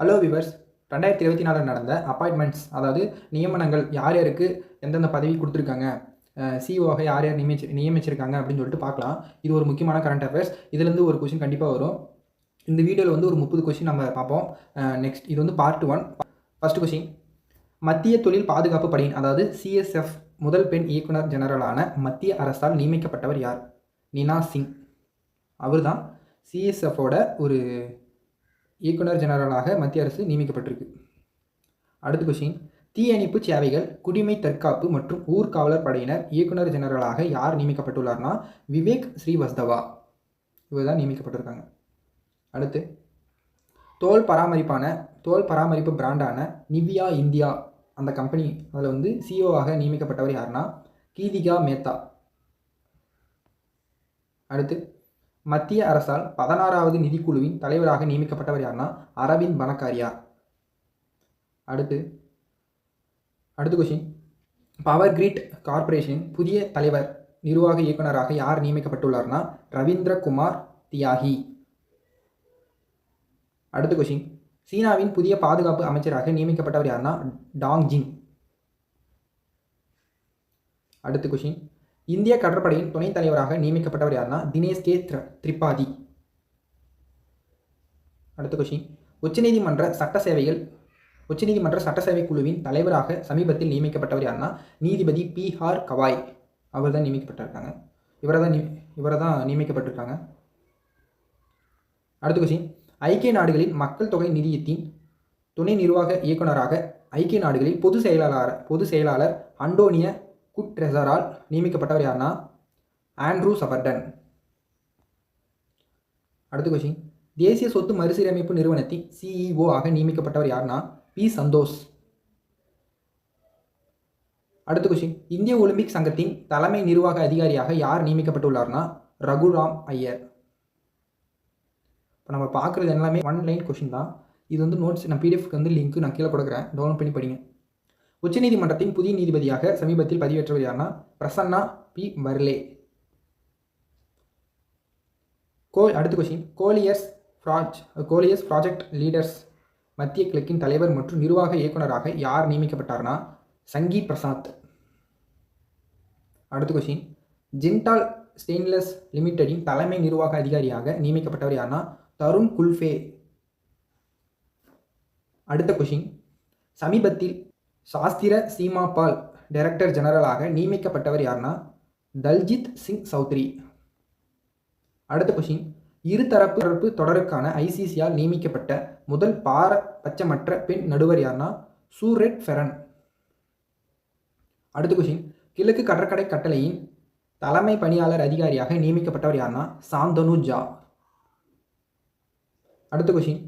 Hello viewers, 2024 நடந்த appointments, அதாவது நியமனங்கள் யார் யாருக்கு எந்தெந்த பதவி கொடுத்துருக்காங்க, சிஓவாக யார் யார் நியமிச்சிருக்காங்க அப்படின்னு சொல்லிட்டு பார்க்கலாம். இது ஒரு முக்கியமான கரண்ட் அஃபேர்ஸ். இதுலேருந்து ஒரு கொஷின் கண்டிப்பாக வரும். இந்த வீடியோவில் வந்து ஒரு 30 கொஷின் நம்ம பார்ப்போம். நெக்ஸ்ட் இது வந்து பார்ட் 1. ஃபர்ஸ்ட் கொஷின், மத்திய தொழில் பாதுகாப்பு படையின் அதாவது சிஎஸ்எஃப் முதல் பெண் இயக்குனர் ஜெனரலான மத்திய அரசால் நியமிக்கப்பட்டவர் யார்? நீனா சிங். அவர் தான் சிஎஸ்எஃபோட ஒரு இயக்குனர் ஜெனரலாக மத்திய அரசு நியமிக்கப்பட்டிருக்கு. அடுத்த கொஸ்டின், தீயணைப்பு சேவைகள், குடிமை தற்காப்பு மற்றும் ஊர்காவலர் படையினர் இயக்குனர் ஜெனரலாக யார் நியமிக்கப்பட்டுள்ளார்னா விவேக் ஸ்ரீவஸ்தவா. இவர் தான் நியமிக்கப்பட்டிருக்காங்க. அடுத்து, தோல் பராமரிப்பு பிராண்டான நிவ்யா இந்தியா அந்த கம்பெனி அதில் வந்து சிஓவாக நியமிக்கப்பட்டவர் யாருன்னா கீதிகா மேத்தா. அடுத்து, மத்திய அரசால் 16வது நிதிக்குழுவின் தலைவராக நியமிக்கப்பட்டவர் யாருன்னா அரவிந்த் பனகாரியா. அடுத்த கொஸ்டின், பவர் கிரிட் கார்பரேஷனின் புதிய தலைவர் நிர்வாக இயக்குநராக யார் நியமிக்கப்பட்டுள்ளார்னா ரவீந்திர குமார் தியாகி. அடுத்த கொஸ்டின், சீனாவின் புதிய பாதுகாப்பு அமைச்சராக நியமிக்கப்பட்டவர் யாருன்னா டாங் ஜிங். அடுத்த கொஸ்டின், இந்திய கடற்படையின் துணைத் தலைவராக நியமிக்கப்பட்டவர் யாருன்னா தினேஷ் கே திரிபாதி. அடுத்த கொஸ்டின், உச்சநீதிமன்ற சட்டசேவை குழுவின் தலைவராக சமீபத்தில் நியமிக்கப்பட்டவர் யாருன்னா நீதிபதி பி.ஆர். கவாய். அவர் தான் நியமிக்கப்பட்டிருக்காங்க. இவரை தான் நியமிக்கப்பட்டிருக்காங்க. அடுத்த கொஸ்டின், ஐக்கிய நாடுகளின் மக்கள் தொகை நிதியத்தின் துணை நிர்வாக இயக்குநராக ஐக்கிய நாடுகளில் பொது செயலாளர் அண்டோனிய குட்ரெஸரால் நியமிக்கப்பட்டவர் யாருன்னா ஆண்ட்ரூ சபர்டன். அடுத்த கொஸ்டின், தேசிய சொத்து மறுசீரமைப்பு நிறுவனத்தின் சிஇஓ ஆக நியமிக்கப்பட்டவர் யாருன்னா பி. சந்தோஷ். அடுத்த கொஸ்டின், இந்திய ஒலிம்பிக் சங்கத்தின் தலைமை நிர்வாக அதிகாரியாக யார் நியமிக்கப்பட்டுள்ளார்னா ரகுராம் ஐயர். இப்போ நம்ம பார்க்குறது எல்லாமே 1 லைன் கொஸ்டின் தான். இது வந்து நோட்ஸ், நான் பிடிஎஃப்க்கு வந்து லிங்க் நான் கீழே கொடுக்குறேன், டவுன்லோட் பண்ணி படிங்க. உச்சநீதிமன்றத்தின் புதிய நீதிபதியாக சமீபத்தில் பதிவேற்றவர் யாருன்னா பிரசன்னா பி. வர்லே. அடுத்த கொஸ்டின், கோலியஸ் ப்ராஜெக்ட் லீடர்ஸ் மத்திய கிழக்கின் தலைவர் மற்றும் நிர்வாக இயக்குநராக யார் நியமிக்கப்பட்டார்னா சங்கி பிரசாத். அடுத்த கொஸ்டின், ஜிண்டால் ஸ்டெயின்லெஸ் லிமிடெடின் தலைமை நிர்வாக அதிகாரியாக நியமிக்கப்பட்டவர் யாருன்னா தருண் குல்ஃபே. அடுத்த கொஸ்டின், சமீபத்தில் சாஸ்திர சீமா பால் டைரக்டர் ஜெனரலாக நியமிக்கப்பட்டவர் யாருன்னா தல்ஜித் சிங் சௌத்ரி. அடுத்த கொஸ்டின், இருதரப்பு தொடருக்கான ஐசிசியால் நியமிக்கப்பட்ட முதல் பாரபட்சமற்ற பெண் நடுவர் யாருன்னா சூரெட் ஃபெரன். அடுத்த கொஸ்டின், கிழக்கு கடற்கரை கட்டளையின் தலைமை பணியாளர் அதிகாரியாக நியமிக்கப்பட்டவர் யாருன்னா சாந்தனு ஜா. அடுத்த கொஸ்டின்,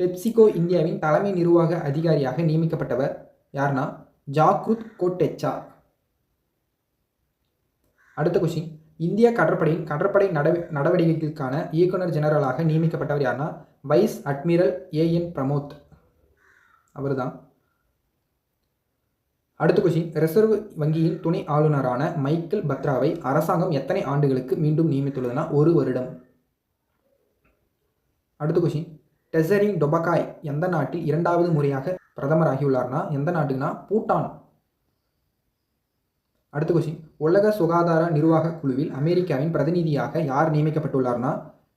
பெப்சிகோ இந்தியாவின் தலைமை நிர்வாக அதிகாரியாக நியமிக்கப்பட்டவர் யாருன்னா ஜாக்ருத் கோட்டெச்சா. அடுத்த கொஸ்டின், இந்திய கடற்படையின் கடற்படை நடவடிக்கைகளுக்கான இயக்குனர் ஜெனரலாக நியமிக்கப்பட்டவர் யாருன்னா வைஸ் அட்மிரல் ஏஎன் பிரமோத். அவர் தான். அடுத்த கொஸ்டின், ரிசர்வ் வங்கியின் துணை ஆளுநரான மைக்கேல் பத்ராவை அரசாங்கம் எத்தனை ஆண்டுகளுக்கு மீண்டும் நியமித்துள்ளதுன்னா 1 வருடம். அடுத்த கொஸ்டின், டெசரிங் டொபகாய் எந்த நாட்டில் 2வது முறையாக பிரதமராகியுள்ளார்னா எந்த நாட்டுக்குன்னா பூட்டான். அடுத்த கொஸ்டின், உலக சுகாதார நிர்வாக குழுவில் அமெரிக்காவின் பிரதிநிதியாக யார் நியமிக்கப்பட்டுள்ளார்னா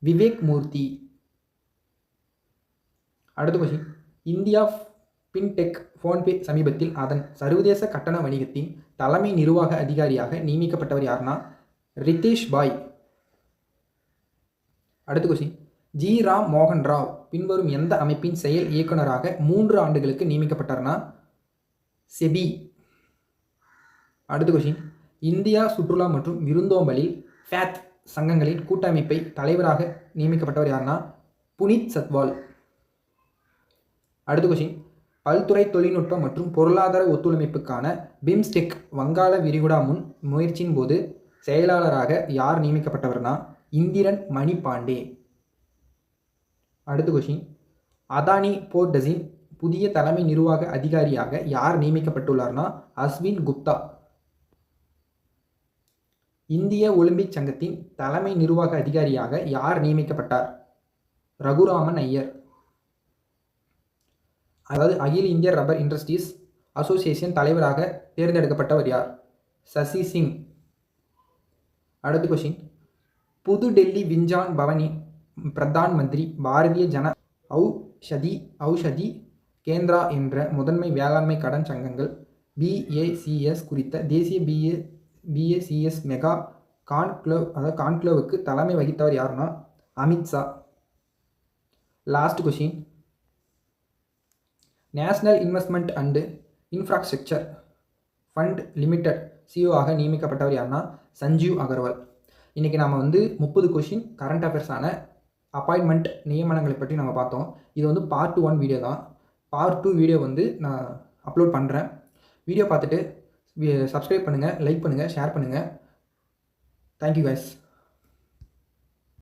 விவேக் மூர்த்தி. அடுத்த கொஸ்டின், இந்தியா பின்டெக் ஃபோன்பே சமீபத்தில் அதன் சர்வதேச கட்டண வணிகத்தின் தலைமை நிர்வாக அதிகாரியாக நியமிக்கப்பட்டவர் யாருன்னா ரிதேஷ் பாய். அடுத்த கொஸ்டின், ஜி. ராம் மோகன் ராவ் பின்வரும் எந்த அமைப்பின் செயல் இயக்குநராக 3 ஆண்டுகளுக்கு நியமிக்கப்பட்டார்னா செபி. அடுத்த கொஸ்டின், இந்தியா சுற்றுலா மற்றும் விருந்தோம்பலில் ஃபேத் சங்கங்களின் கூட்டமைப்பை தலைவராக நியமிக்கப்பட்டவர் யாருன்னா புனித் சத்வால். அடுத்த கொஸ்டின், பல்துறை தொழில்நுட்ப மற்றும் பொருளாதார ஒத்துழைப்புக்கான பிம்ஸ்டெக் வங்காள விரிகுடா முயற்சியின் போது செயலாளராக யார் நியமிக்கப்பட்டவர்னா இந்திரன் மணி பாண்டே. அடுத்த கொஸ்டின், அதானி போர்ட்ஸின் புதிய தலைமை நிர்வாக அதிகாரியாக யார் நியமிக்கப்பட்டுள்ளார்னா அஸ்வின் குப்தா. இந்திய ஒலிம்பிக் சங்கத்தின் தலைமை நிர்வாக அதிகாரியாக யார் நியமிக்கப்பட்டார்? ரகுராமன் ஐயர். அதாவது அகில இந்திய ரப்பர் இண்டஸ்ட்ரீஸ் அசோசியேஷன் தலைவராக தேர்ந்தெடுக்கப்பட்டவர் யார்? சசி சிங். அடுத்த கொஷின், புதுடெல்லி விஞ்ஞான் பவனின் பிரதான் மந்திரி பாரதிய ஜன ஔஷதி கேந்திரா என்ற முதன்மை வேளாண்மை கடன் சங்கங்கள் BACS குறித்த தேசிய BACS மெகா கான்க்ளேவுக்கு தலைமை வகித்தவர் யாருன்னா Amit Shah. Last question, national investment and infrastructure fund limited சிஓஆக நியமிக்கப்பட்டவர் யாருன்னா சஞ்சீவ் அகர்வால். இன்றைக்கி நம்ம 30 கொஷின் கரண்ட் அஃபேர்ஸான அப்பாயின்மெண்ட் நியமனங்களை பற்றி நம்ம பார்த்தோம். இது பார்ட் 1 வீடியோ தான். பார்ட் 2 வீடியோ நான் அப்லோட் பண்ணுறேன். வீடியோ பார்த்துட்டு சப்ஸ்கிரைப் பண்ணுங்கள், லைக் பண்ணுங்கள், ஷேர் பண்ணுங்கள். Thank you guys.